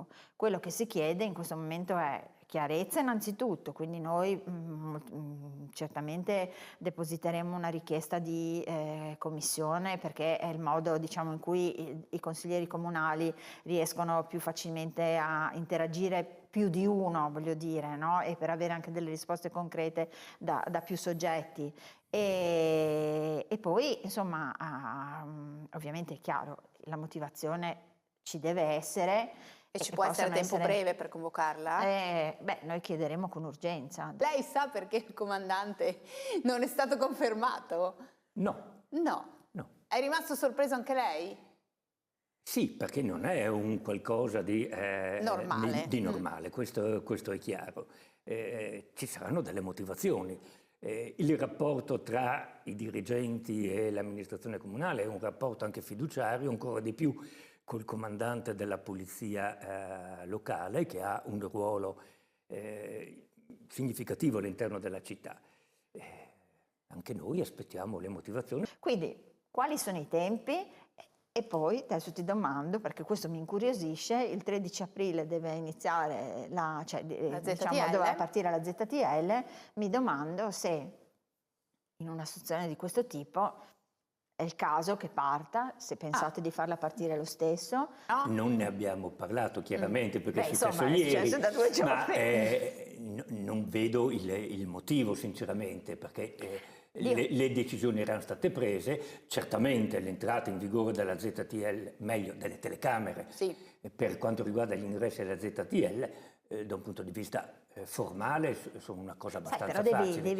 motivo. Quello che si chiede in questo momento è chiarezza innanzitutto, quindi noi certamente depositeremo una richiesta di commissione, perché è il modo, diciamo, in cui i consiglieri comunali riescono più facilmente a interagire più di uno, voglio dire, no? E per avere anche delle risposte concrete da più soggetti. E poi, insomma, ovviamente è chiaro, la motivazione ci deve essere. E ci può essere tempo breve per convocarla? Noi chiederemo con urgenza. Lei sa perché il comandante non è stato confermato? No. No. No. È rimasto sorpreso anche lei? Sì, perché non è un qualcosa di normale, normale, questo è chiaro. Ci saranno delle motivazioni. Il rapporto tra i dirigenti e l'amministrazione comunale è un rapporto anche fiduciario, ancora di più col comandante della polizia locale, che ha un ruolo significativo all'interno della città. Anche noi aspettiamo le motivazioni. Quindi, quali sono i tempi? E poi adesso ti domando, perché questo mi incuriosisce, il 13 aprile deve iniziare diciamo, doveva partire la ZTL, mi domando se in una situazione di questo tipo è il caso che parta, se pensate di farla partire lo stesso. No? Non ne abbiamo parlato chiaramente perché è successo insomma, ieri, è successo da 2 giorni. ma non vedo il motivo sinceramente, perché le decisioni erano state prese. Certamente l'entrata in vigore della ZTL, meglio delle telecamere, sì, per quanto riguarda gli ingressi alla ZTL, da un punto di vista formale sono una cosa abbastanza facile.